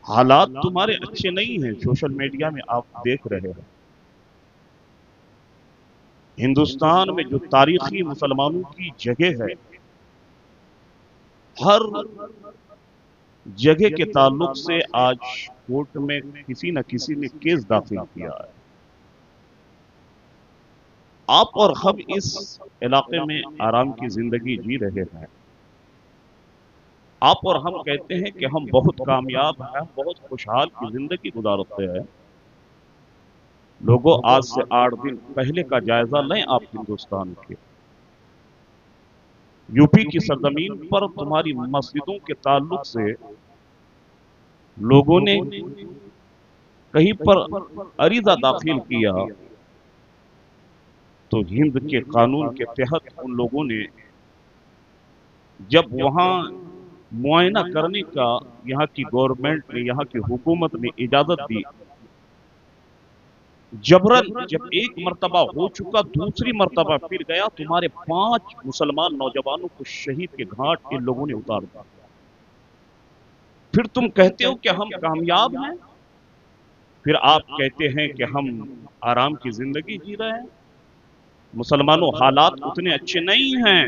حالات تمہارے اچھے نہیں ہیں، سوشل میڈیا میں آپ دیکھ رہے ہیں ہندوستان میں جو تاریخی مسلمانوں کی جگہ ہے، ہر جگہ کے تعلق سے آج کورٹ میں کسی نہ کسی نے کیس داخل کیا ہے۔ آپ اور ہم اس علاقے میں آرام کی زندگی جی رہے ہیں، آپ اور ہم کہتے ہیں کہ ہم بہت کامیاب ہیں، بہت خوشحال کی زندگی گزارتے ہیں۔ لوگوں، آج سے 8 دن پہلے کا جائزہ لیں آپ ہندوستان کے۔ یو پی کی سرزمین پر تمہاری مسجدوں کے تعلق سے لوگوں نے کہیں پر عریضہ داخل کیا تو ہند کے قانون کے تحت ان لوگوں نے جب وہاں معائنہ کرنے کا یہاں کی گورنمنٹ نے، یہاں کی حکومت نے اجازت دی، جبرن جب ایک مرتبہ ہو چکا، دوسری مرتبہ پھر گیا، تمہارے 5 مسلمان نوجوانوں کو شہید کے گھاٹ ان لوگوں نے اتار دیا۔ پھر تم کہتے ہو کہ ہم کامیاب ہیں، پھر آپ کہتے ہیں کہ ہم آرام کی زندگی جی رہے ہیں۔ مسلمانوں، حالات اتنے اچھے نہیں ہیں،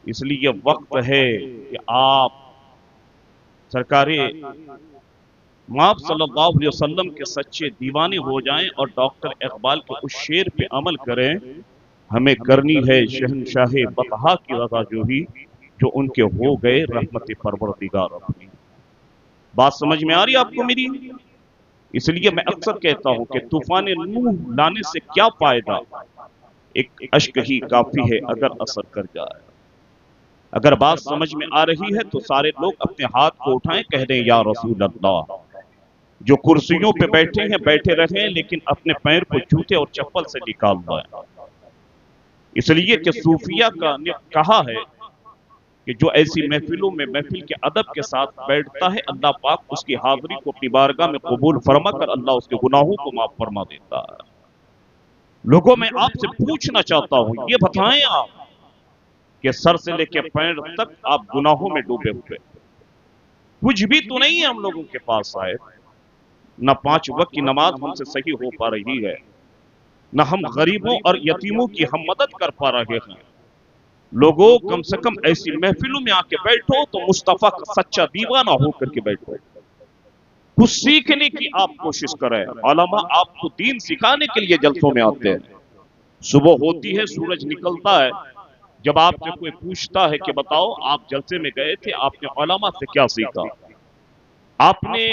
اس لیے وقت ہے کہ آپ سرکار مآب صلی اللہ علیہ وسلم کے سچے دیوانے ہو جائیں اور ڈاکٹر اقبال کے اس شعر پہ عمل کریں، ہمیں کرنی ہے شہنشاہ بطحا کی رضا جوہی، جو ان کے ہو گئے رحمت پروردگار اپنی۔ بات سمجھ میں آ رہی ہے آپ کو میری؟ اس لیے میں اکثر کہتا ہوں کہ طوفان نوح لانے سے کیا فائدہ، ایک اشک ہی کافی ہے اگر اثر کر جائے۔ اگر بات سمجھ میں آ رہی ہے تو سارے لوگ اپنے ہاتھ کو اٹھائیں، کہہ دیں یا رسول اللہ۔ جو کرسیوں پہ بیٹھے ہیں بیٹھے رہیں، لیکن اپنے پیر کو جوتے اور چپل سے نکال دیں۔ اس لیے کہ صوفیہ کا نے کہا ہے کہ جو ایسی محفلوں میں محفل کے ادب کے ساتھ بیٹھتا ہے، اللہ پاک اس کی حاضری کو اپنی بارگاہ میں قبول فرما کر اللہ اس کے گناہوں کو معاف فرما دیتا ہے۔ لوگوں، میں آپ سے پوچھنا چاہتا ہوں، یہ بتائیں آپ کہ سر سے لے کے پیر تک آپ گناہوں میں ڈوبے ہوئے، کچھ بھی تو نہیں ہے ہم لوگوں کے پاس آئے، نہ 5 وقت کی نماز ہم سے صحیح ہو پا رہی ہے، نہ ہم غریبوں اور یتیموں کی ہم مدد کر پا رہے ہیں۔ لوگوں، کم سے کم ایسی محفلوں میں آ کے بیٹھو تو مصطفیٰ کا سچا دیوانہ ہو کر کے بیٹھو، کچھ سیکھنے کی آپ کوشش کریں۔ علماء آپ کو دین سکھانے کے لیے جلسوں میں آتے ہیں۔ صبح ہوتی ہے، سورج نکلتا ہے، جب آپ سے کوئی پوچھتا ہے کہ بتاؤ آپ جلسے میں گئے تھے، آپ نے علماء سے کیا سیکھا، آپ نے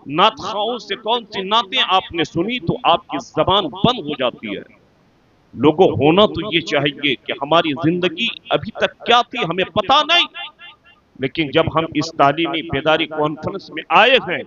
نعت خواہوں سے کون سی نعتیں آپ نے سنی، تو آپ کی زبان بند ہو جاتی ہے۔ لوگوں، ہونا تو یہ چاہیے کہ ہماری زندگی ابھی تک کیا تھی ہمیں پتا نہیں، لیکن جب ہم اس تعلیمی بیداری کانفرنس میں آئے ہیں،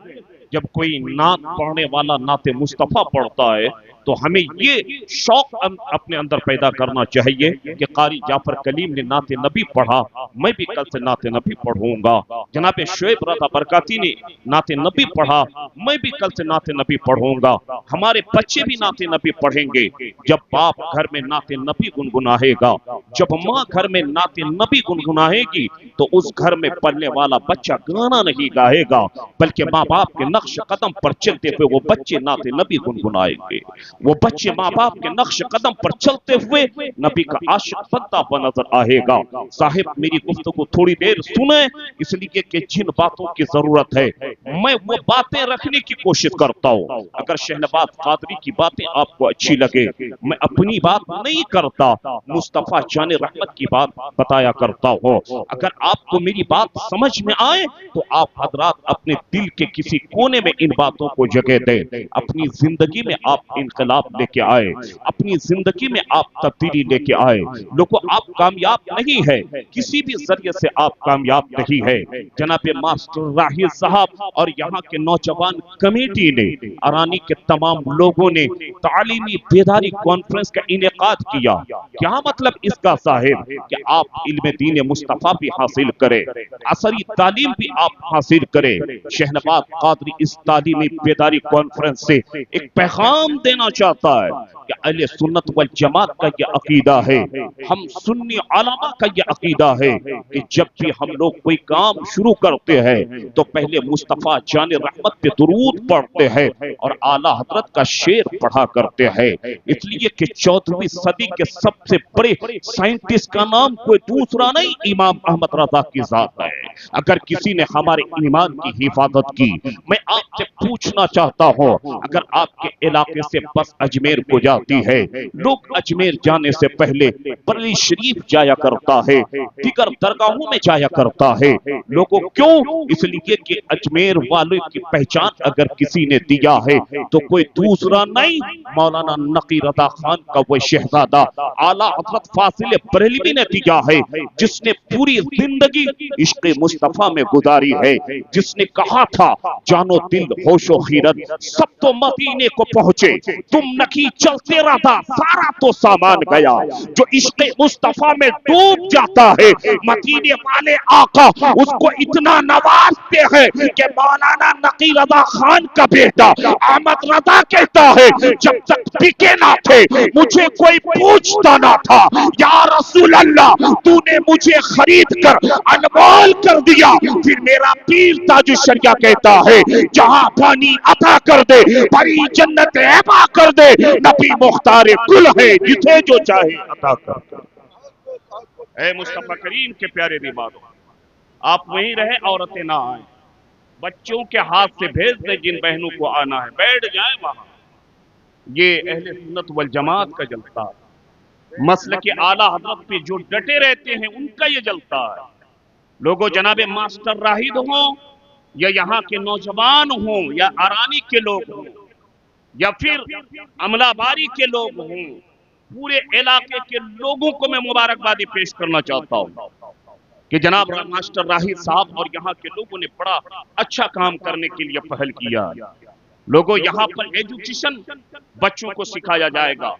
جب کوئی نعت پڑھنے والا نعت مصطفیٰ پڑھتا ہے تو ہمیں یہ شوق اپنے اندر پیدا کرنا چاہیے کہ قاری جعفر کلیم نے نعت نبی پڑھا، میں بھی کل سے نعت نبی پڑھوں گا۔ جناب شعیب رضا برکاتی نے نعت نبی پڑھا، میں بھی کل سے نعت نبی پڑھوں گا۔ ہمارے بچے بھی نعت نبی پڑھیں گے۔ جب باپ گھر میں نعت نبی گنگنائے گا، جب ماں گھر میں نعت نبی گنگنائے گی، تو اس گھر میں پلنے والا بچہ گانا نہیں گائے گا، بلکہ ماں باپ کے نقش قدم پر چلتے ہوئے وہ بچے نعت نبی گنگنائیں گے۔ وہ بچے ماں باپ کے نقش قدم پر چلتے ہوئے نبی کا عاشق بنتا ہوا نظر آئے گا۔ صاحب، میری گفتگو تھوڑی دیر سنیں، اس لیے کہ جن باتوں کی ضرورت ہے میں وہ باتیں رکھنے کی کوشش کرتا ہوں۔ اگر شہنواز قادری کی باتیں آپ کو اچھی لگے، میں اپنی بات نہیں کرتا، مصطفیٰ جان رحمت کی بات بتایا کرتا ہوں۔ اگر آپ کو میری بات سمجھ میں آئے تو آپ حضرات اپنے دل کے کسی کونے میں ان باتوں کو جگہ دیں۔ اپنی زندگی میں آپ انقلاب لے کے آئے، اپنی زندگی میں آپ تبدیلی لے کے آئے۔ لوگوں، آپ کامیاب نہیں ہے، کسی بھی ذریعے سے آپ کامیاب نہیں ہے۔ جناب ماسٹر راہیل صاحب اور یہاں کے نوجوان کمیٹی نے، ارانی کے تمام لوگوں نے تعلیمی بیداری کانفرنس کا انعقاد کیا۔ کیا مطلب اس کا صاحب کہ آپ علم دین مصطفیٰ بھی حاصل کریں، عصری تعلیم بھی آپ حاصل کریں۔ شہنواز قادری اس تعلیمی بیداری کانفرنس سے ایک پیغام دینا چاہتا ہے کہ اہل سنت والجماعت کا یہ عقیدہ ہے، ہم سنی علماء کا یہ عقیدہ ہے کہ جب بھی ہم لوگ کوئی کام شروع کرتے ہیں تو پہلے مصطفیٰ मुस्तफ़ा जाने रहमत पे दुरूद पढ़ते हैं और आला हजरत का शेर पढ़ा करते हैं। इसलिए कि 14वीं सदी के सबसे बड़े साइंटिस्ट का नाम कोई दूसरा नहीं, इमाम अहमद रजा की जात है। अगर किसी ने हमारे ईमान की हिफाजत की, मैं आपसे पूछना चाहता हूँ, अगर आपके इलाके से बस अजमेर को जाती है, लोग अजमेर जाने से पहले बरेली शरीफ जाया करता है, दीगर दरगाहों में जाया करता है। लोगों क्यों? इसलिए कि अजमेर वाले की पहचान अगर किसी ने दिया है तो कोई दूसरा नहीं, मौलाना नकी रजा खान का वो शहजादा आला हजरत फासिल बरेलवी ने दिया है, जिसने पूरी जिंदगी इश्क़ मुस्तफा में गुजारी है, जिसने कहा था जानो दिल होशो खीरत सब तो मदीने को पहुंचे, तुम नकी चलते रहा सारा तो सामान गया। जो इश्क़ मुस्तफा में डूब जाता है, मदीने वाले आका उसको इतना नवाजते हैं कि मौलाना नकी रजा खान का बेटा अहमद रजा कहता है, जब तक बिके ना थे मुझे कोई पूछता ना था, या रसूल अल्लाह तूने मुझे खरीद कर अनमोल कर दिया। फिर मेरा पीर ताजु शरिया कहता है, जहां पानी अता कर दे परी जन्नत ऐबा कर दे, नबी मुख्तार कुल है जिसे जो चाहे अता कर दे। ऐ मुस्तफा करीम के प्यारे दीवारों, आप वहीं रहे, औरतें ना आए, बच्चों के हाथ से भेज दे जिन बहनों को आना है, बैठ जाए वहां। ये अहले सुन्नत वल जमात का जलसा है, मसल के आला हजरत पे जो डटे रहते हैं उनका ये जलसा है। लोगों, जनाबे मास्टर राहिद हों या यहाँ के नौजवान हों या आरानी के लोग हों या फिर अमलाबारी के लोग हों, पूरे इलाके के लोगों को मैं मुबारकबादी पेश करना चाहता हूँ कि जनाब मास्टर राहिद साहब और यहाँ के लोगों ने बड़ा अच्छा काम करने के लिए पहल किया। लोगों, यहाँ पर एजुकेशन बच्चों को सिखाया जाएगा।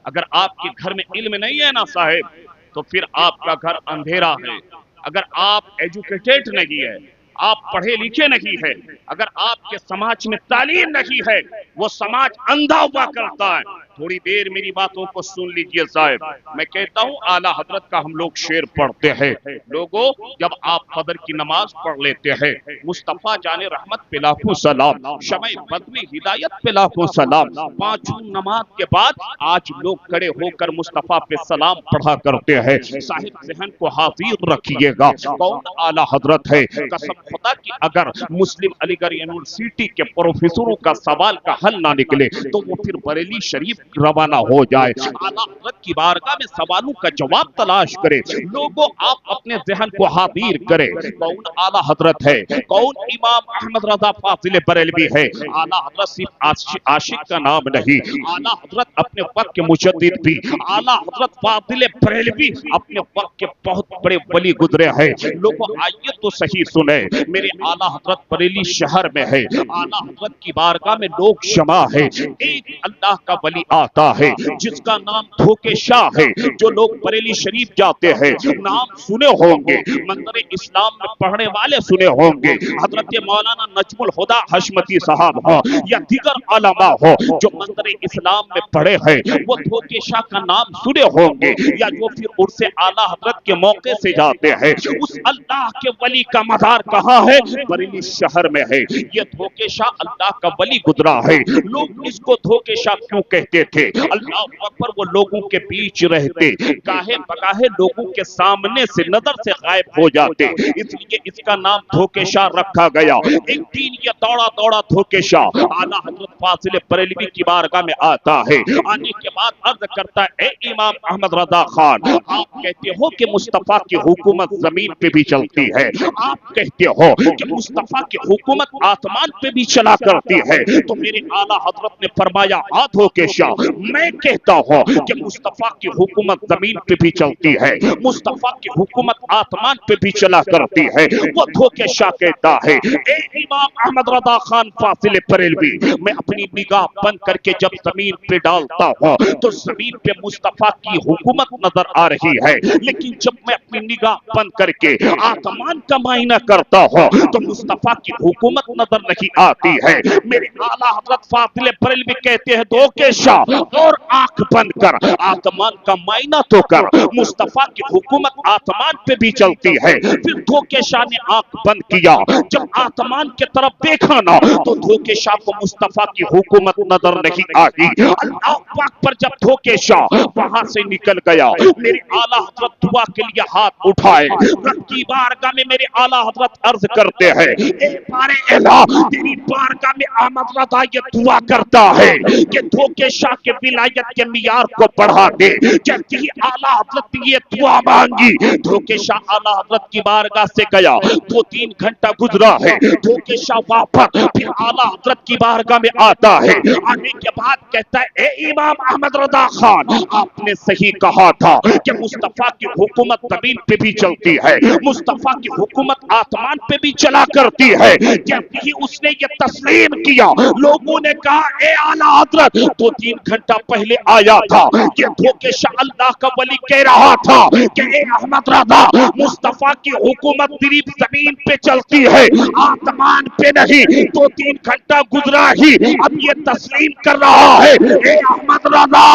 अगर आपके घर में इल्म नहीं है ना साहेब, तो फिर आपका घर अंधेरा है। अगर आप एजुकेटेड नहीं है, आप पढ़े लिखे नहीं है, अगर आपके समाज में तालीम नहीं है, वो समाज अंधा हुआ करता है। थोड़ी देर मेरी बातों को सुन लीजिए साहब, मैं कहता हूँ आला हजरत का हम लोग शेर पढ़ते हैं। लोगों, जब आप फजर की नमाज पढ़ लेते हैं, मुस्तफा जाने रहमत पे लाखों सलाम, शमए बदवी हिदायत पे लाखों सलाम, पांचों नमाज के बाद आज लोग खड़े होकर मुस्तफा पे सलाम पढ़ा करते हैं। साहिब जहन को हाजिर रखिएगा, कौन आला हजरत है। कसम खुदा की अगर मुस्लिम अलीगढ़ यूनिवर्सिटी के प्रोफेसरों का सवाल का हल ना निकले तो वो फिर बरेली शरीफ रवाना हो जाए, आला हजरत की बारगाह में सवालों का जवाब तलाश करे। लोगों, आप अपने जहन को हाजिर करें, कौन आला हजरत है, कौन इमाम अहमद रजा फासिल बरेलवी है। आला हजरत सिर्फ आशिक का नाम नहीं, आला हजरत अपने वक्त के मुजद्दिद भी, आला हजरत फासिल बरेलवी अपने वक्त के बहुत बड़े वली गुजरे हैं। लोगों, आइए तो सही सुने, मेरे आला हजरत बरेली शहर में है, आला हजरत की बारगाह में लोग जमा है। एक अल्लाह का वली आता है जिसका नाम धोखे शाह है। जो लोग बरेली शरीफ जाते हैं नाम सुने होंगे, मंदिर इस्लाम में पढ़ने वाले सुने होंगे, हजरत मौलाना नजमुल हुदा हशमती साहब हो या दीगर उलमा हो जो मंदिर इस्लाम में पढ़े हैं, वो धोखे शाह का नाम सुने होंगे। या जो फिर उर्से आला हजरत के मौके से जाते हैं, उस अल्लाह के वली का मज़ार कहाँ है? बरेली शहर में है। ये धोखे शाह अल्लाह का वली गुजरा है। लोग इसको धोखे शाह क्यों कहते थे? अल्लाह अकबर, वो लोगों के बीच रहते, काहे बकाहे लोगों के सामने से नजर से गायब हो जाते, इसलिए इसका नाम धोखे शाह रखा गया। एक दिन ये दौड़ा दौड़ा धोखे शाह आला हजरत फासिल बरेलवी की बारगाह में आता है। आने के बाद अर्ज करता है, ए इमाम अहमद रजा खान, आप कहते हो कि मुस्तफा की हुकूमत जमीन पे भी चलती है, आप कहते हो कि मुस्तफा की हुकूमत आसमान पे भी चला करती है, तो मेरे आला हजरत ने फरमाया, हाँ धोखे शाह, मैं कहता हूं कि मुस्तफा की हुकूमत जमीन पे भी चलती है, मुस्तफा की हुकूमत आसमान पे भी चला करती है। वो धोखे शाह कहता है, ए इमाम अहमद रजा खान फासिल बरेलवी, मैं अपनी निगाह बंद करके जब जमीन पे डालता हूं तो जमीन पे मुस्तफा की हुकूमत नजर आ रही है, लेकिन जब मैं अपनी निगाह बंद करके आसमान का मायना करता हूं तो मुस्तफा की हुकूमत नजर नहीं आती है। मेरे आला हजरत फासिल बरेलवी कहते हैं, धोखे शाह, और आंख बंद कर, आसमान का मायना तो कर, मुस्तफा की हुकूमत आसमान पे भी चलती है। फिर धोखे शाह ने आंख बंद किया, जब आसमान की तरफ देखा ना तो धोखे शाह को मुस्तफा की हुकूमत नजर नहीं आई। अल्लाह पाक पर जब धोखे शाह वहां से निकल गया, मेरे आला हजरत दुआ के लिए हाथ उठाए, रब की बारगाह में मेरे आला हजरत अर्ज करते हैं, ए बारे इला, तेरी बारगाह में अहमद रज़ा ये दुआ करता है कि धोखे शाह के विलायत के मियार को बढ़ा दे। जैसे ही आला हजरत ने ये दुआ मांगी, धोखे शाह आला हजरत की बारगाह से गया। 2-3 घंटा गुजरा है, धोखे शाह वापस फिर आला हजरत की बारगाह में आता है। आने के बाद कहता है, ए इमाम अहमद रज़ा खान, आपने सही कहा था कि मुस्तफा की हुकूमत जमीन पे भी चलती है, मुस्तफा की हुकूमत आसमान पे भी चला करती है। जब ही उसने ये तस्लीम किया, लोगों ने कहा, ए आला हजरत 2-3 घंटा पहले आया था, ये धोखे शाह अल्लाह का वली कह रहा था कि ए अहमद रज़ा, मुस्तफा की हुकूमत सिर्फ जमीन पे चलती है, आसमान पे नहीं। 2-3 घंटा गुजरा ही अब ये तस्लीम कर रहा है, ए अहमद रज़ा,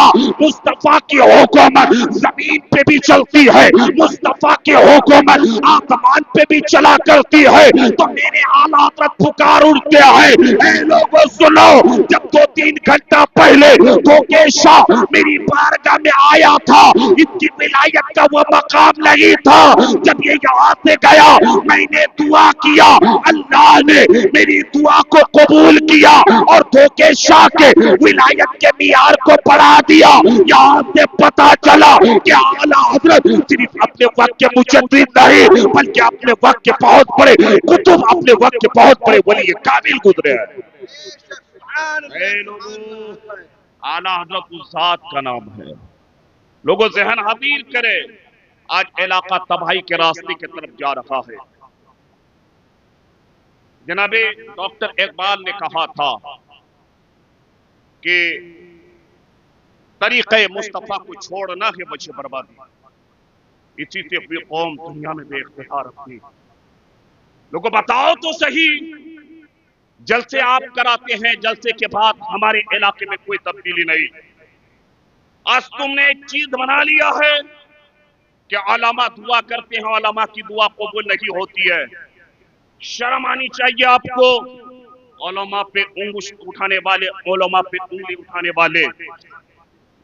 मुस्तफा की हुकूमत जमीन पे भी चलती है, मुस्तफा की हुकूमत आसमान पे भी चला करती है। तो मेरे आला हज़रत पुकार उठते हैं, ए लोगों सुनो, जब 2-3 घंटा पहले धोखे शाह मेरी बारगाह में आया था, इनकी विलायत का वो मकाम नहीं था। जब ये यहाँ से गया, मैंने दुआ किया, अल्लाह ने मेरी दुआ को कबूल किया और धोखे शाह के विलायत के मियार को बढ़ा दिया। यहाँ से पता चला कि आला हजरत सिर्फ अपने वक्त के मुजद्दिद नहीं, बल्कि अपने वक्त के बहुत बड़े कुतुब, अपने वक्त के बहुत बड़े वली काबिल गुजरे हैं। आला हजरत उस जात का नाम है। लोगों ज़हन हाजिर करे, आज इलाका तबाही के रास्ते की तरफ जा रहा है। जनाबे डॉक्टर इकबाल ने कहा था कि तरीक़े मुस्तफ़ा को छोड़ना है बच्चे बर्बादी, इसी से कोई कौम दुनिया में बेइख्तियार रखती। लोगों बताओ तो सही, जलसे आप कराते हैं, जलसे के बाद हमारे इलाके में कोई तब्दीली नहीं। आज तुमने एक चीज बना लिया है कि उलमा दुआ करते हैं, उलमा की दुआ कबूल नहीं होती है। शर्म आनी चाहिए आपको। उलमा पे उंगली उठाने वाले, उलमा पे उंगली उठाने वाले,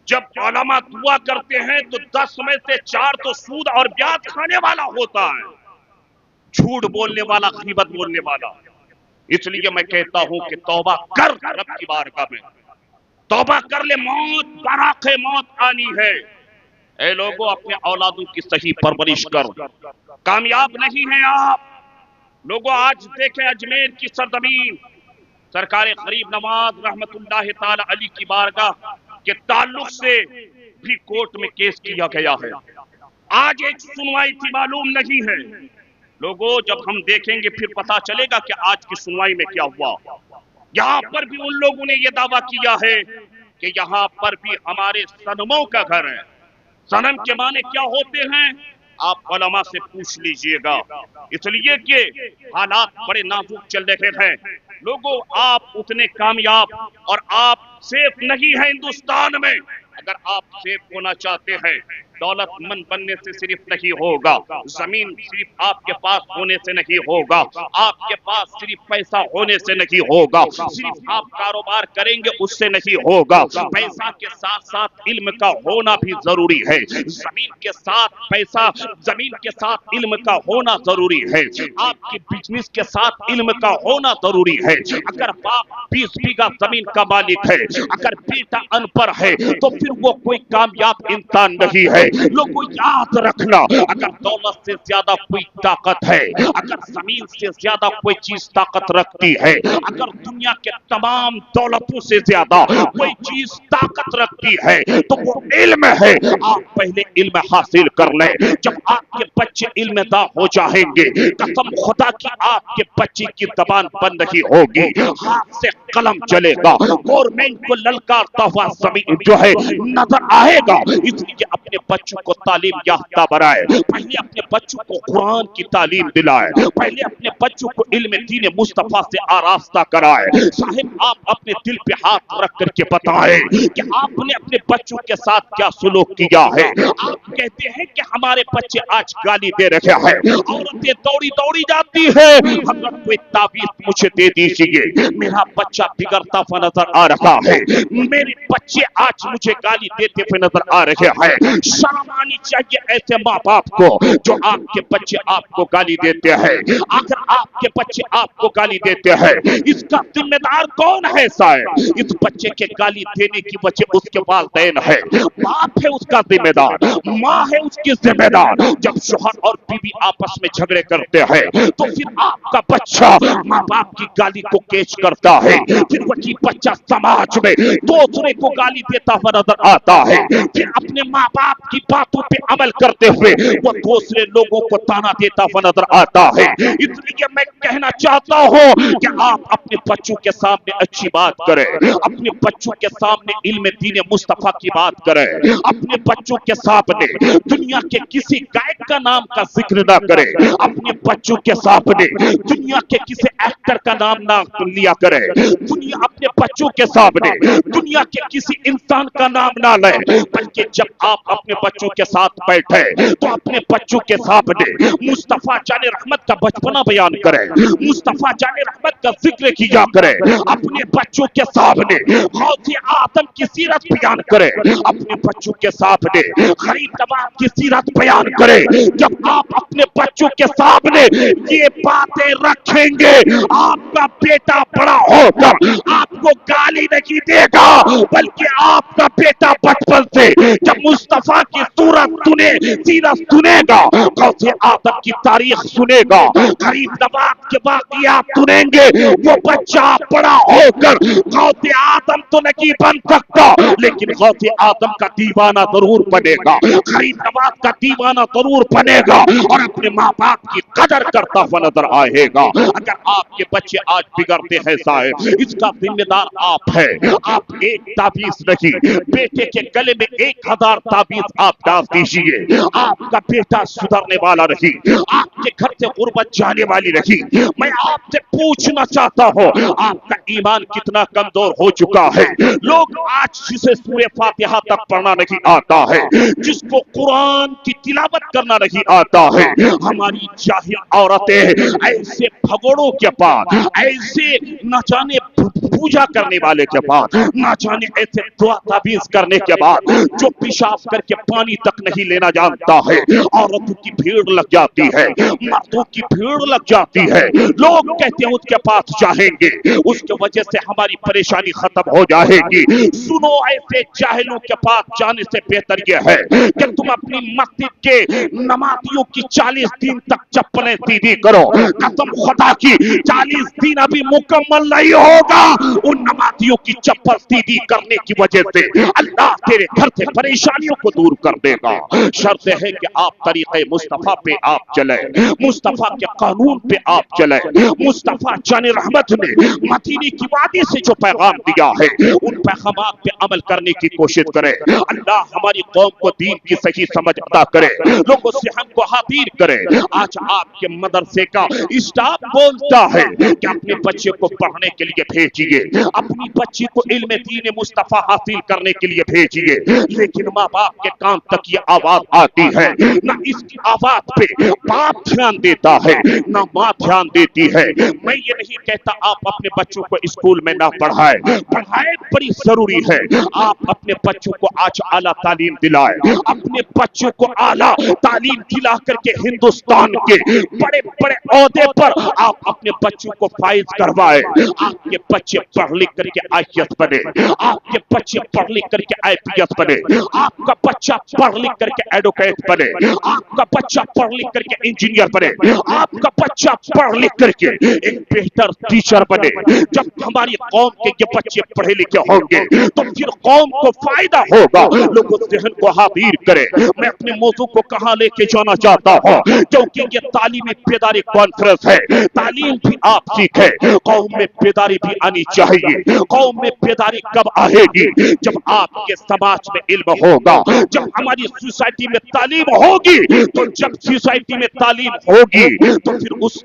जब उलमा दुआ करते हैं तो 10 में से 4 तो सूद और ब्याज खाने वाला होता है, झूठ बोलने वाला, गीबत बोलने वाला। इसलिए मैं कहता हूं कि तौबा कर, रब की बारगाह में तौबा कर ले, मौत बराक़े मौत आनी है। ऐ लोगों, अपने औलादों की सही परवरिश कर, कामयाब नहीं है आप लोगों। आज देखें अजमेर की सरजमीन, सरकार गरीब नवाज रहमतुल्लाह ताला अली की बारगाह के ताल्लुक से भी कोर्ट में केस किया गया है। आज एक सुनवाई थी, मालूम नहीं है लोगों, जब हम देखेंगे फिर पता चलेगा कि आज की सुनवाई में क्या हुआ। यहाँ पर भी उन लोगों ने यह दावा किया है कि यहाँ पर भी हमारे सनमों का घर है। सनम के माने क्या होते हैं आप उलमा से पूछ लीजिएगा, इसलिए कि हालात बड़े नाजुक चल रहे हैं। लोगों, आप उतने कामयाब और आप सेफ नहीं हैं हिंदुस्तान में। अगर आप सेफ होना चाहते हैं, दौलतमंद बनने से सिर्फ नहीं होगा, जमीन सिर्फ आपके पास होने से नहीं होगा, आपके पास सिर्फ पैसा होने से नहीं होगा, सिर्फ आप कारोबार करेंगे उससे नहीं होगा। पैसा के साथ साथ इल्म का होना भी जरूरी है। जमीन के साथ पैसा, जमीन के साथ इल्म का होना जरूरी है। आपकी बिजनेस के साथ इल्म का होना जरूरी है। अगर बाप 20 बीघा जमीन का मालिक है, अगर बेटा अनपढ़ है, तो फिर वो कोई कामयाब इंसान नहीं है। लोगों, याद रखना, अगर दौलत से ज्यादा कोई ताकत है, अगर जमीन से ज्यादा कोई चीज ताकत रखती है, अगर दुनिया के तमाम दौलतों से ज्यादा कोई चीज ताकत रखती है, तो वो इल्म है। आप पहले इल्म हासिल कर लें। जब आप کے بچے علم داں ہو جائیں گے، قسم خدا کی آپ کے بچے کی زبان بند نہیں ہوگی، ہاتھ سے قلم چلے گا، گورنمنٹ کو للکارتا ہوا زمین جو ہے نظر آئے گا۔ اس لیے اپنے بچوں کو تعلیم یافتہ بنائے، پہلے اپنے بچوں کو قرآن کی تعلیم دلائے، پہلے اپنے بچوں کو علم دین مصطفیٰ سے آراستہ کرائے۔ صاحب آپ اپنے دل پہ ہاتھ رکھ کر کے بتائیں کہ آپ نے اپنے بچوں کے ساتھ کیا سلوک کیا ہے۔ آپ کہتے ہیں کہ ہمارے بچے آج گالی دے رہے ہیں، عورتیں دوڑی دوڑی جاتی ہے، حضرت کوئی تعبیر مجھے دے دیجیے، میرا بچہ بگڑتا ہوا نظر آ رہا ہے، میرے بچے آج مجھے گالی دیتے ہوئے نظر آ رہے ہیں۔ شرم آنی چاہیے ایسے ماں باپ کو جو آپ کے بچے آپ کو گالی دیتے ہیں۔ اگر آپ کے بچے آپ کو گالی دیتے ہیں، اس کا ذمہ دار کون ہے صاحب؟ اس بچے کے گالی دینے کی وجہ اس کے والدین ہے، باپ ہے اس کا ذمہ دار، ماں ہے اس کی ذمہ دار۔ جب شوہر اور بیوی آپس میں جھگڑے کرتے ہیں تو پھر آپ کا بچہ ماں باپ کی گالی کو کیچ کرتا ہے، پھر وہی بچہ سماج میں دوسرے کو گالی دیتا ہوا نظر آتا ہے، پھر اپنے ماں باپ کی باتوں پہ عمل کرتے ہوئے وہ دوسرے لوگوں کو تانا دیتا ہوا نظر آتا ہے۔ اس لیے میں کہنا چاہتا ہوں کہ آپ اپنے بچوں کے سامنے اچھی بات کریں، اپنے بچوں کے سامنے علم دین مصطفیٰ کی بات کریں، اپنے بچوں کے سامنے دنیا کے کسی گائک کا نام کا ذکر نہ کریں، اپنے بچوں کے سامنے دنیا کے کسی ایکٹر کا نام نہ لیا کریں، اپنے بچوں کے سامنے دنیا کے کسی انسان کا نام نہ لیں، بلکہ جب آپ اپنے بچوں کے ساتھ بیٹھے تو اپنے بچوں کے سامنے مصطفیٰ جان رحمت کا بچپنا بیان کریں، مصطفیٰ جان رحمت کا ذکر کیا کریں، اپنے بچوں کے سامنے غوث اعظم کی سیرت بیان کریں، اپنے بچوں کے سامنے غریب نواز کی سیرت بیان کریں۔ جب آپ اپنے بچوں کے سامنے یہ باتیں رکھیں گے، آپ کا بیٹا بڑا ہو کر آپ کو گالی نہیں دے گا، بلکہ آپ کا بیٹا بچپن سے جب مصطفیٰ کی سیرت سنے گا، غوث اعظم کی تاریخ سنے گا، غریب نواز کے واقعات سنیں گے، وہ بچہ بڑا ہو کر غوث اعظم تو نہیں بن سکتا لیکن غوث اعظم کا دیوانہ ضرور بنے گا، غریب نواز کا دیوانہ ضرور بنے گا اور اپنے ماں باپ کی قدر کرتا ہوا نظر آئے گا۔ اگر آپ کے بچے آج بگڑتے ہیں صاحب، اس کا ذمہ دار آپ ہے۔ آپ ایک تعویذ نہیں، بیٹے کے گلے میں 1000 تعویذ آپ ڈال دیجیے، آپ کا بیٹا سدھرنے والا رہی، آپ کے گھر سے غربت جانے والی رہی۔ میں آپ سے پوچھنا چاہتا ہوں، آپ کا ایمان کتنا کمزور ہو چکا ہے؟ لوگ آج جسے سورہ فاتحہ تک پڑھنا نہیں آتا ہے، جس کو قرآن کی تلاوت کرنا نہیں آتا ہے، ہماری جاہل عورتیں ایسے بھگوڑوں کے پاس، ایسے نہ جانے پوجا کرنے والے کے پاس، نہ جانے ایسے دعا تعویذ کرنے کے بعد جو پیشاب کر کے پانی تک نہیں لینا جانتا ہے، عورتوں کی بھیڑ لگ جاتی ہے، مردوں کی بھیڑ لگ جاتی ہے، لوگ کہتے ہیں اس کے پاس جائیں گے، اس کی وجہ سے ہماری پریشانی ختم ہو جائے گی۔ سنو، ایسے جاہلوں کے پاس جانے سے بہتر یہ ہے کہ تم اپنی مسجد کے نمازیوں کی 40 دن تک چپلیں سیدھی کرو۔ قسم خدا کی 40 دن ابھی مکمل نہیں ہوگا، ان نمازیوں کی چپل سیدھی کرنے کی وجہ سے اللہ تیرے گھر سے پریشانیوں کو دور کر دے گا۔ شرط ہے کہ آپ طریقے مصطفیٰ پہ آپ چلیں، مصطفیٰ کے قانون پہ آپ چلیں۔ مصطفیٰ جان رحمت نے مدینے کی وادی سے جو پیغام دیا ہے ان پیغامات پہ عمل کرنے کی کوشش کرے۔ اللہ ہماری قوم کو دین کی صحیح سمجھ عطا کرے، لوگوں سے ہم کو حاضر کرے۔ آج آپ کے مدرسے کا اسٹاف بولتا ہے کہ اپنے بچے کو پڑھنے کے لیے بھیجیے، اپنی بچی کو علم دین مصطفیٰ حاصل کرنے کے لیے بھیجیے، لیکن ماں باپ کے کان تک یہ آواز آتی ہے، نہ اس کی آواز پہ باپ دھیان دیتا ہے نہ ماں دھیان دیتی ہے۔ میں یہ نہیں کہتا آپ اپنے بچوں کو اسکول میں نہ پڑھائیں، پڑھائیں بڑی ضروری ہے۔ آپ اپنے بچوں کو آج اعلیٰ تعلیم دلائیں، اپنے بچوں کو اعلیٰ تعلیم دلا کر کے ہندوستان کے بڑے بڑے عہدے پر آپ اپنے بچوں کو فائز کروائیں۔ آپ کے بچے बच्चे पढ़ लिख करके आईएएस बने, आपके बच्चे पढ़ लिख करके आईपीएस बने, आपका बच्चा पढ़ लिख करके एडवोकेट बने, आपका बच्चा पढ़ लिख करके इंजीनियर बने, आपका बच्चा पढ़ लिख करके एक बेहतर टीचर बने। जब हमारी कौम के ये बच्चे पढ़े लिखे होंगे तो फिर कौम को फायदा होगा। लोगों जहन को हाजिर करें। मैं अपने मौजू को कहां लेके जाना चाहता हूं, क्योंकि ये तालीमी बेदारी कॉन्फ्रेंस है। तालीम भी आप सीखे, कौम में बेदारी भी आनी चाहिए। कौम में बेदारी कब आएगी? जब आपके समाज में इल्म होगा, जब हमारी सोसाइटी में तालीम होगी। तो जब सोसाइटी में तालीम होगी तो फिर उस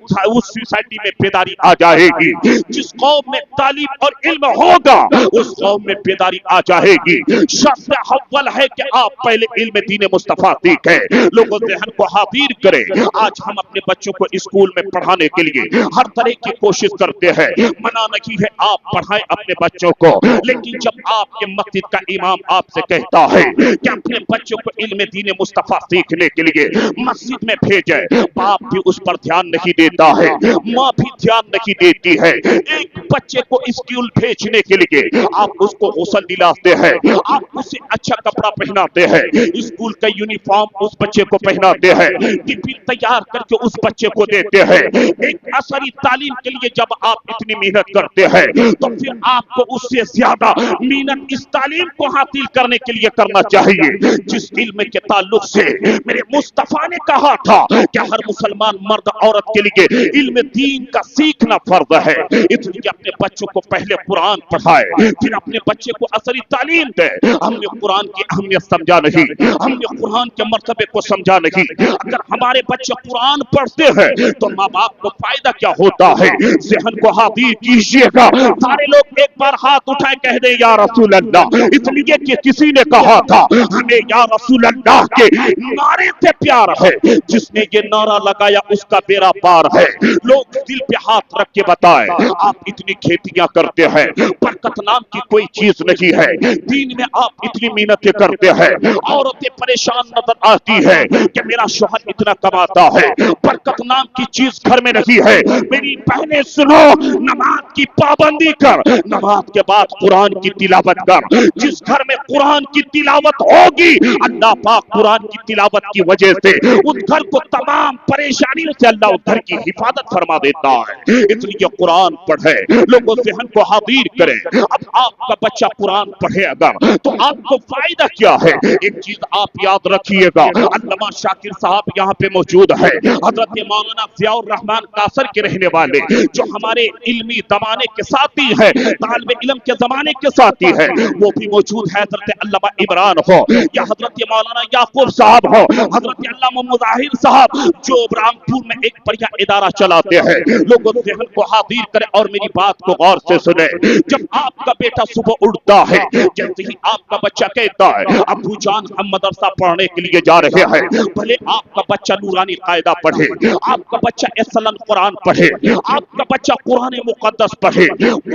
सोसाइटी में बेदारी आ जाएगी। जिस कौम में तालीम और इल्म होगा उस कौम में बेदारी आ जाएगी। शर्त अव्वल है कि आप पहले इल्म दीन मुस्तफा सीखें। लोगों ज़हन को हाजिर करें। आज हम अपने बच्चों को स्कूल में पढ़ाने के लिए हर तरह की कोशिश करते हैं। मना नहीं है, आप पढ़ाएं अपने बच्चों को, लेकिन जब आपके मस्जिद का इमाम आपसे कहता है कि अपने बच्चों को इल्म दीन मुस्तफा सीखने के लिए मस्जिद में भेजे, बाप भी उस पर ध्यान नहीं देता है, माँ भी ध्यान नहीं देती है। एक बच्चे को स्कूल भेजने के लिए आप उसको गुस्ल दिलाते हैं, आप उसे अच्छा कपड़ा पहनाते हैं, स्कूल का यूनिफॉर्म उस बच्चे को पहनाते हैं, टिफिन तैयार करके उस बच्चे को देते हैं। एक असरी तालीम के लिए जब आप इतनी मेहनत करते हैं तो फिर आपको उससे ज्यादा मेहनत इस तालीम को हासिल करने के लिए करना चाहिए जिस इल्म के ताल्लुक से मेरे मुस्तफा ने कहा था कि हर मुसलमान मर्द औरत के लिए इल्म दीन का सीखना फर्ज है। इसलिए अपने बच्चों को पहले कुरान पढ़ाए, फिर अपने बच्चे को असरी तालीम दे। हमने कुरान की अहमियत समझा नहीं, हमने कुरान के मर्तबे को समझा नहीं। अगर हमारे बच्चे कुरान पढ़ते हैं तो माँ बाप को फायदा क्या होता है? ज़हन को हाजिर कीजिएगा। सारे लोग एक बार हाथ उठाए कह दे या रसूल अल्लाह। इसलिए कि किसी ने कहा था हमें या रसूल अल्लाह के नारे से प्यार है, जिसने ये नारा लगाया उसका बेड़ा पार है। लोग दिल पे हाथ रख के बताएं, आप इतनी खेतियां करते हैं, बरकत नाम की कोई चीज नहीं है, दीन में आप इतनी मेहनतें करते हैं, औरतें परेशान नजर आती है कि मेरा शौहर इतना कमाता है, बरकत नाम की चीज घर में नहीं है। मेरी बहनें सुनो, नमाज की पाबंदी कर, नमाज के बाद कुरान की तिलावत कर। जिस घर में कुरान की तिलावत होगी अल्लाह पाक कुरान की तिलावत की वजह से उस घर को तमाम परेशानियों से अल्लाह उस घर की हिफाजत फरमा देता है। इसलिए कुरान पढ़े, लोगों ज़हन को हाजिर करें। अब आपका बच्चा कुरान पढ़े अगर तो आपको फायदा क्या है? एक चीज आप याद रखिएगा, अल्लामा शाकिर साहब यहाँ पे मौजूद है, हजरत मौलाना ज़ियाउर रहमान कासर के रहने वाले, जो हमारे इल्मी जमाने के साथी है, तालिब इल्म के जमाने के साथी है, वो भी मौजूद है। हजरत अल्लामा इमरान हो या हजरत मौलाना याकूब साहब हो, हजरत अल्लामा मुजाहिर साहब, जो रामपुर में एक बढ़िया इदारा चलाते हैं। लोगों ज़हन को हाजिर करें और मेरी बात को गौर से सुने। जब आपका बेटा सुबह उठता है, जैसे ही आपका बच्चा कहता है अब्बू जान हम मदरसा पढ़ने के लिए जा रहे हैं, भले आपका बच्चा नूरानी कायदा पढ़े, आपका बच्चा एसलन कुरान पढ़े, आपका बच्चा कुरान मुकद्दस पढ़े,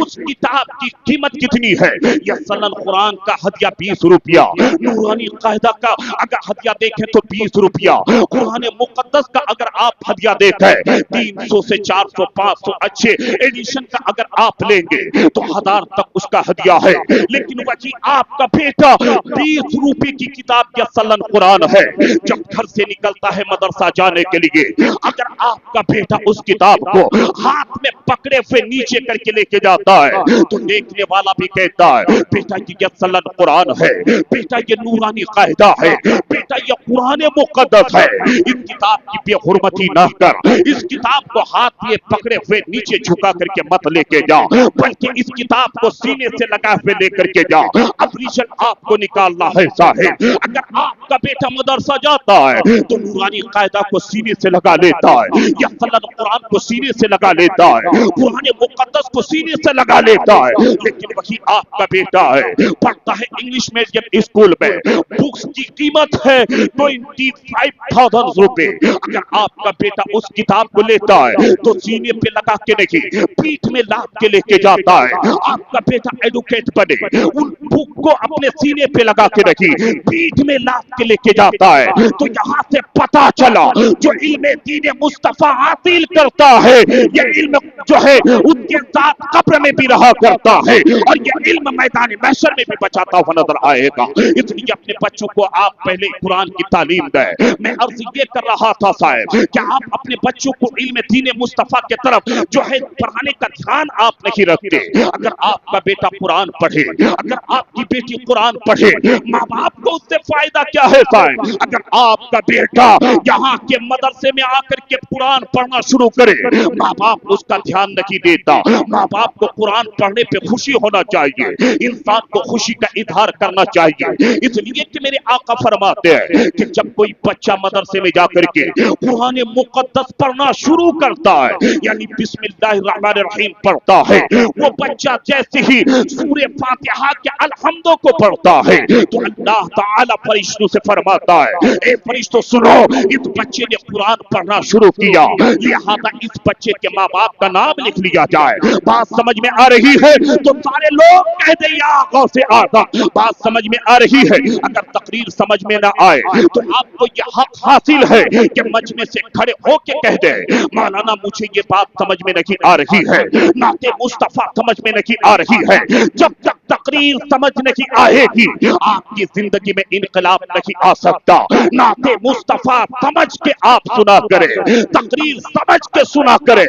उस किताब की कीमत कितनी है? एसलन कुरान का हदिया 20 रुपया, नूरानी कायदा का अगर हदिया देखें तो 20 रुपया, कुरान मुकद्दस का अगर आप हदिया देखें 300 से 400 500 अच्छे एडिशन का अगर आप लेंगे तो 1000 तक उसका हदिया है। लेकिन वही आपका बेटा 20 रुपए की किताब या सलन कुरान है, जब घर से निकलता है मदरसा जाने के लिए, अगर आपका बेटा उस किताब को हाथ में पकड़े हुए नीचे करके लेके जाता है तो देखने वाला भी कहता है बेटा ये सलन कुरान है, बेटा ये नूरानी कायदा है, बेटा ये कुरान मुकद्दस है। इस किताब की बेहुरमती ना कर, इस किताब को हाथ में पकड़े हुए नीचे झुका करके मत लेके जाओ, बल्कि इस किताब को सीने से लगा हुए लेकर के जाओ। अब रिजल्ट आपको निकालना है साहिब। अगर आपका बेटा मदरसा जाता है तो नूरानी कायदा को सीने से लगा लेता है, या सल्लल्लाहु कुरान को सीने से लगा लेता है, कुरान मुकद्दस को सीने से लगा लेता है। लेकिन वही आपका बेटा है पढ़ता है इंग्लिश मीडियम स्कूल में, बुक्स की कीमत है 25,000 रुपए। अगर आपका बेटा उस किताब को लेता है तो सीने पे लगा के नहीं, पीठ में लाद के लेके जाता है। आपका बेटा एडुकेट बने, उन बुक को अपने सीने पे लगा के रखी, पीठ में लाद के लेके जाता है। तो यहाँ से पता चला जो इल्म दीन मुस्तफा हासिल करता है, ये इल्म जो है उनके साथ कब्र में भी रहा करता है, और ये इल्म मैदान महशर में भी बचाता हुआ नजर आएगा। इसलिए अपने बच्चों को आप पहले कुरान की तालीम दें। मैं अर्ज ये कर रहा था साहब, क्या आप अपने बच्चों को इल्म दीन मुस्तफा की तरफ जो है पढ़ाने का ध्यान आप नहीं रखते? अगर आपका बेटा कुरान पढ़े, अगर आपकी बेटी कुरान पढ़े, माँ बाप को उससे फायदा क्या है साहब? अगर आपका बेटा यहाँ के मदरसे में आकर के कुरान पढ़ना शुरू करे, माँ बाप उसका ध्यान नहीं देता। माँ बाप को कुरान पढ़ने पे खुशी होना चाहिए, इंसान को खुशी का इजहार करना चाहिए। इसलिए कि मेरे आका फरमाते हैं कि जब कोई बच्चा मदरसे में जाकर के कुरान मुकद्दस पढ़ना शुरू करता है, यानी बिस्मिल्लाहिर्रहमानिर्रहीम पढ़ता है, वो बच्चा जैसे ही सूरे फातिहा के अलहम्दो को पढ़ता है तो अल्लाह ताला फरिश्तों से फरमाता है, ए फरिश्तों सुनो, इस बच्चे ने कुरान पढ़ना शुरू किया, लिहाजा इस बच्चे के माँ बाप का नाम लिख लिया जाए। बात समझ में आ रही है? तो सारे लोग कह दे या गौसे आदा। बात समझ में आ रही है? अगर तकरीर समझ में ना आए तो आपको ये हक हासिल है कि मंच में से खड़े होके कह दे, मौलाना मुझे ये बात समझ में नहीं आ रही है, नाते मुस्तफा समझ में नहीं आ रही है। जब तक तकरीर समझ नहीं आएगी आपकी जिंदगी में इनकलाब नहीं आ सकता। नाते मुस्तफा समझ के आप सुना करें, तकरीर समझ के सुना करें।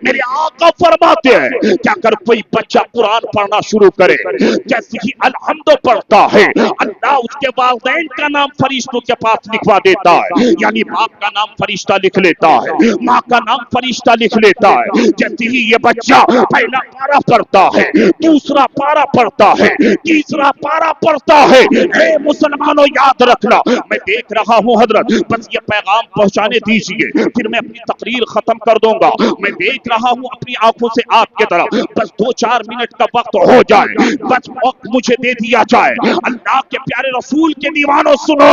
मेरे आका फरमाते हैं कि अगर कोई बच्चा कुरान पढ़ना शुरू करे, जैसे ही अलहम्दो पढ़ता है, अल्लाह उसके वालिदैन का नाम फरिश्तों के पास लिखवा देता है, यानी बाप का नाम फरिश्ता लिख लेता है, माँ का नाम फरिश्ता लिख लेता है। जैसे ही ये बच्चा पहला पारा पढ़ता है, दूसरा पारा पढ़ता है, तीसरा पारा पढ़ता है, ए मुसलमानों याद रखना, मैं देख रहा हूँ हजरत, बस ये पैगाम पहुंचाने दीजिए, फिर मैं अपनी तकरीर खत्म कर दूंगा। मैं देख रहा हूँ अपनी आंखों से आपके तरफ, बस 2-4 मिनट का वक्त हो जाए, बस वक्त मुझे दे दिया जाए। अल्लाह के प्यारे रसूल के दीवानों सुनो,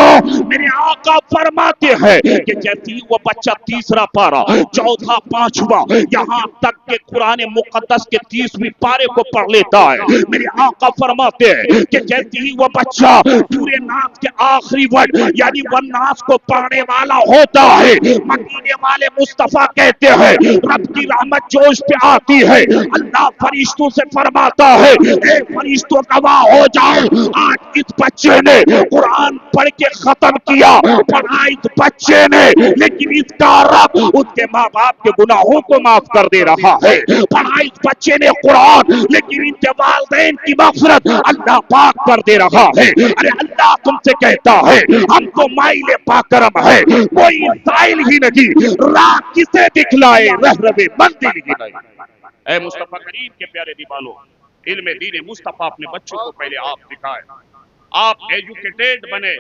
मेरे आका फरमाते हैं कि जैसे ही वो बच्चा तीसरा पारा, चौथा, पांचवा, यहाँ तक के कुरान मुकद्दस के 30वें पारे को पढ़ लेता है, मेरे आका फरमाते हैं कि जैसे ही वो बच्चा पूरे नास के आखिरी वर्ड यानी वन्नास को पढ़ने वाला होता है, मदीने वाले मुस्तफा कहते हैं रब की रहमत जोश पे आती है। अल्लाह फरिश्तों से फरमाता है, ए फरिश्तों गवाह हो जाओ, आज इस बच्चे ने कुरान पढ़ के खत्म किया, पढ़ा इस बच्चे ने, लेकिन इसका रब उसके माँ बाप के गुनाहों को माफ कर दे रहा है। पढ़ा इस बच्चे ने कुरान, लेकिन इनके वालिदैन की मग़फ़िरत अल्लाह पाक कर दे रहा है। अरे अल्लाह तुमसे कहता है हमको माइले पाकरम है, कोई साइल ही नहीं, राह किसे दिखलाए, रहरवे मंजिल ही नहीं। ऐ मुस्तफा करीम के प्यारे दीवानों, इल्म दीन मुस्तफा अपने बच्चों को पहले आप सिखाएं, आप एजुकेटेड बने,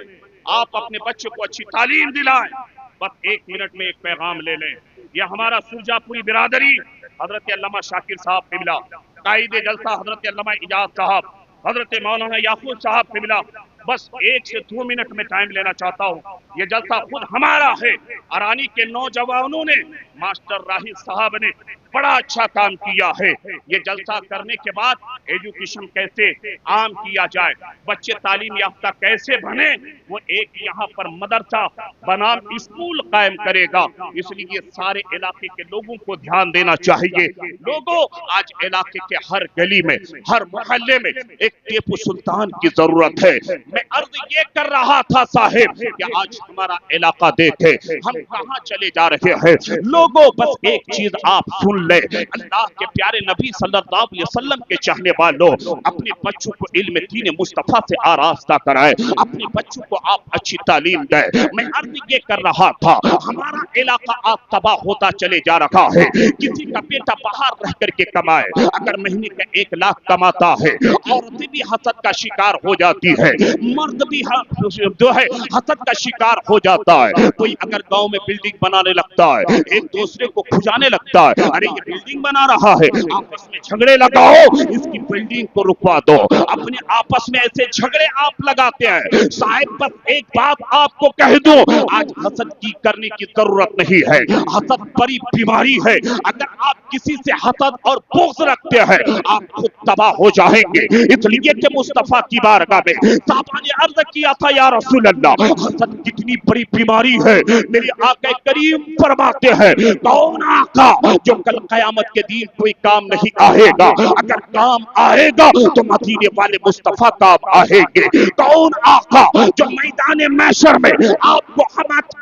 आप अपने बच्चे को अच्छी तालीम दिलाएं। बस 1 मिनट में एक पैगाम ले लें। यह हमारा सुरजापुरी बिरादरी हजरत अल्लामा शाकिर साहब क़िबला, कायदे जलसा हजरत अल्लामा इजाज साहब, हजरत मौलाना याकूब साहब क़िबला, बस 1 से 2 मिनट में टाइम लेना चाहता हूँ। ये जलसा खुद हमारा है, अरानी के नौजवानों ने, मास्टर राही साहब ने बड़ा अच्छा काम किया है। ये जलसा करने के बाद एजुकेशन कैसे आम किया जाए, बच्चे तालीम याफ्ता कैसे बने, वो एक यहाँ पर मदरसा बनाम स्कूल कायम करेगा। इसलिए सारे इलाके के लोगों को ध्यान देना चाहिए। लोगों, आज इलाके के हर गली में, हर मोहल्ले में एक टीपू सुल्तान की जरूरत है। मैं अर्ज ये कर रहा था साहिब कि आज हमारा इलाका देखे हम कहाँ चले जा रहे हैं। लोगों, बस एक चीज आप सुन ले, अल्लाह के प्यारे नबी सल्लल्लाहु अलैहि वसल्लम के चाहने वालों, अपने बच्चों को इल्म दीन मुस्तफा से आरास्ता कराए, अपने बच्चों को आप अच्छी तालीम दें। मैं अर्ज ये कर रहा था, हमारा इलाका आज तबाह होता चले जा रहा है। किसी का बेटा बाहर रह करके कमाए, अगर महीने का 1 लाख कमाता है, औरतें भी हसद का शिकार हो जाती है, मर्द भी जो है हसद का शिकार हो जाता है। कोई अगर गांव में बिल्डिंग बनाने लगता है, एक दूसरे को खुजाने लगता है, अरे یہ بلڈنگ بنا رہا ہے, آپس میں جھگڑے لگاؤ, اس کی بلڈنگ کو رکوا دو. اپنے آپس میں ایسے جھگڑے آپ لگاتے ہیں. صاحب بس ایک بات آپ کو کہہ دوں, آج حسد کی کرنے کی ضرورت نہیں ہے. حسد بڑی بیماری ہے. اگر آپ کسی سے حسد اور بغض رکھتے ہیں, آپ خود تباہ ہو جائیں گے. اس لیے کہ مصطفیٰ کی بارگاہ میں صحابہ نے عرض کیا تھا, یا رسول اللہ, حسد کتنی بڑی بیماری ہے. میرے آقا کریم فرماتے ہیں, کون آقا جو کل قیامت کے دن کوئی کام نہیں آئے گا, اگر کام آئے گا تو مدینے والے مصطفیٰ کام آئیں گے. کون آقا جو میدان محشر میں آپ کو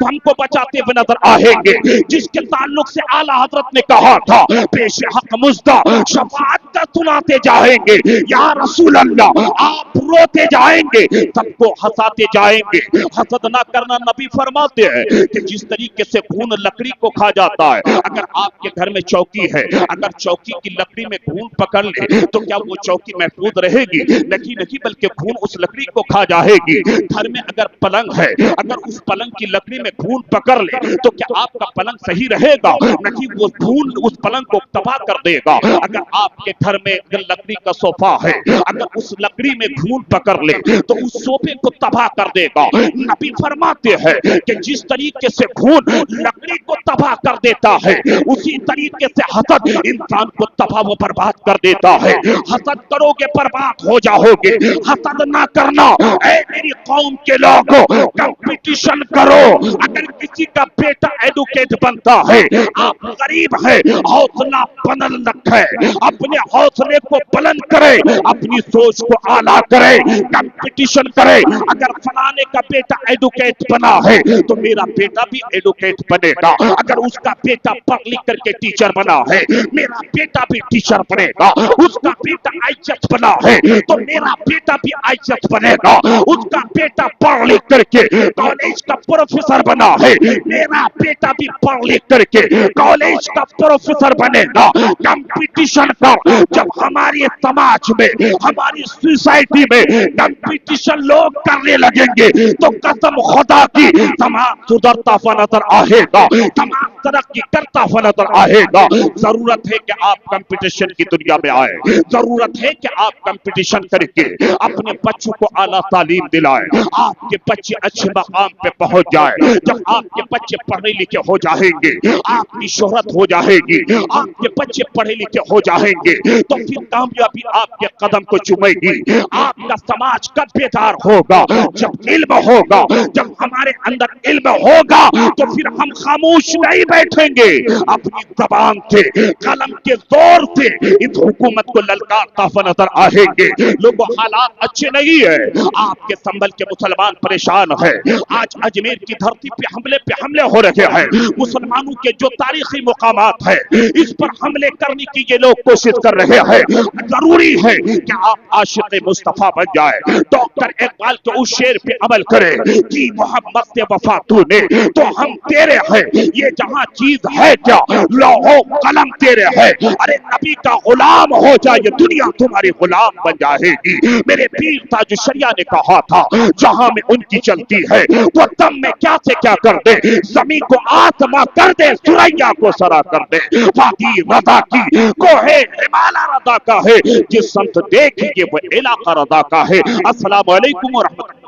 ہم کو بچاتے ہوئے نظر آئیں گے, جس کے تعلق سے اعلیٰ حضرت نے کہا تھا پیش حق مزدہ شفاعت کا سناتے جائیں گے. یا رسول اللہ, آپ روتے جائیں گے, سب کو ہنساتے جائیں گے. حسد نہ کرنا, نبی فرماتے ہیں کہ جس طریقے سے خون لکڑی کو کھا جاتا ہے, اگر آپ کے گھر میں چوکی ہے, اگر چوکی کی لکڑی میں خون پکڑ لے تو کیا وہ چوکی محفوظ رہے گی؟ نہیں, بلکہ خون اس لکڑی کو کھا جائے گی. گھر میں اگر پلنگ ہے, اگر اس پلنگ کی لکڑی میں خون پکڑ لے تو کیا آپ کا پلنگ صحیح رہے گا؟ نہیں, وہ خون اس پلنگ کو تباہ کر دے گا. اگر آپ کے گھر میں اگر لکڑی کا صوفہ ہے, اگر اس لکڑی میں خون پکڑ لے تو اس صوفے کو تباہ کر دے گا. نبی فرماتے ہیں کہ جس طریقے سے خون لکڑی کو تباہ کر دیتا ہے, اسی طریقے سے حسد انسان کو تباہ و برباد کر دیتا ہے. حسد کرو گے برباد ہو جاؤ گے. حسد نہ کرنا. اے میری قوم کے لوگوں, کمپٹیشن کرو. اگر کسی کا بیٹا ایڈوکیٹ بنتا ہے, آپ غریب ہیں, حوصلہ بلند رکھے, اپنے حوصلے کو بلند کرے, اپنی سوچ کو اعلیٰ کرے, کمپٹیشن کرے. اگر فلانے کا بیٹا ایڈوکیٹ بنا ہے تو میرا بیٹا بھی ایڈوکیٹ بنے گا. اگر اس کا بیٹا پڑھ لکھ کر کے ٹیچر بنا ہے, میرا بیٹا بھی ٹیچر بنے گا. اس کا بیٹا IAS بنا ہے تو میرا بیٹا بھی IAS بنے گا. اس کا بیٹا پڑھ لکھ کر کے کالج کا پروفیسر بنا ہے, میرا بیٹا بھی پڑھ لکھ کر کے کالج کا پروفیسر بنے گا. کمپٹیشن کر. جب ہماری سماج میں, ہماری سوسائٹی میں کمپٹیشن لوگ کرنے لگیں گے تو قسم خدا کی سماج سدھرتا ہوا نظر آئے گا, سماج ترقی کرتا ہوا نظر آئے گا. ضرورت ہے کہ آپ کمپٹیشن کی دنیا میں آئے. ضرورت ہے کہ آپ کمپٹیشن کر کے اپنے بچوں کو اعلیٰ تعلیم دلائیں. آپ کے بچے اچھے مقام پہ پہنچ جائیں. جب آپ کے بچے پڑھے لکھے ہو جائیں گے, آپ کی شہرت ہو جائے گی, آپ کے بچے پڑھے لکھے ہو جائیں گے, تو پھر کامیابی آپ کے قدم کو چومے گی. آپ کا سماج کب بیدار ہوگا؟ جب علم ہوگا. جب ہمارے اندر علم ہوگا تو پھر ہم خاموش نہیں بیٹھیں گے. اپنی زبان سے, قلم کے زور سے اس حکومت کو للکارتا ہوا نظر آئیں گے. لوگوں, حالات اچھے نہیں ہیں. آپ کے سنبھل کے مسلمان پریشان ہیں. آج اجمیر کی دھرتی پہ حملے ہو رہے ہیں. مسلمانوں کے جو تاریخی مقامات ہیں اس پر حملے کرنے کی یہ لوگ کوشش کر رہے ہیں. ضروری ہے کہ آپ عاشق مصطفیٰ بن جائے. ڈاکٹر اقبال کے اس شعر پہ عمل کرے کہ محمد سے وفا تو نے تو ہم تیرے ہیں, یہ جہاں چیز ہے کیا لوح و قلم تیرے ہے. ارے نبی کا غلام ہو جائے, یہ دنیا تمہاری غلام بن جائے گی. میرے پیر تاج الشریعہ نے کہا تھا, جہاں میں ان کی چلتی ہے وہ دم میں کیا سے کیا کر دے, زمین کو آسما کر دے, سریا کو سرا کر دے. وادی رضا کی کوہ ہمالا رضا کا ہے, جس سمت دیکھیے وہ علاقہ رضا کا ہے. السلام علیکم ورحمۃ اللہ.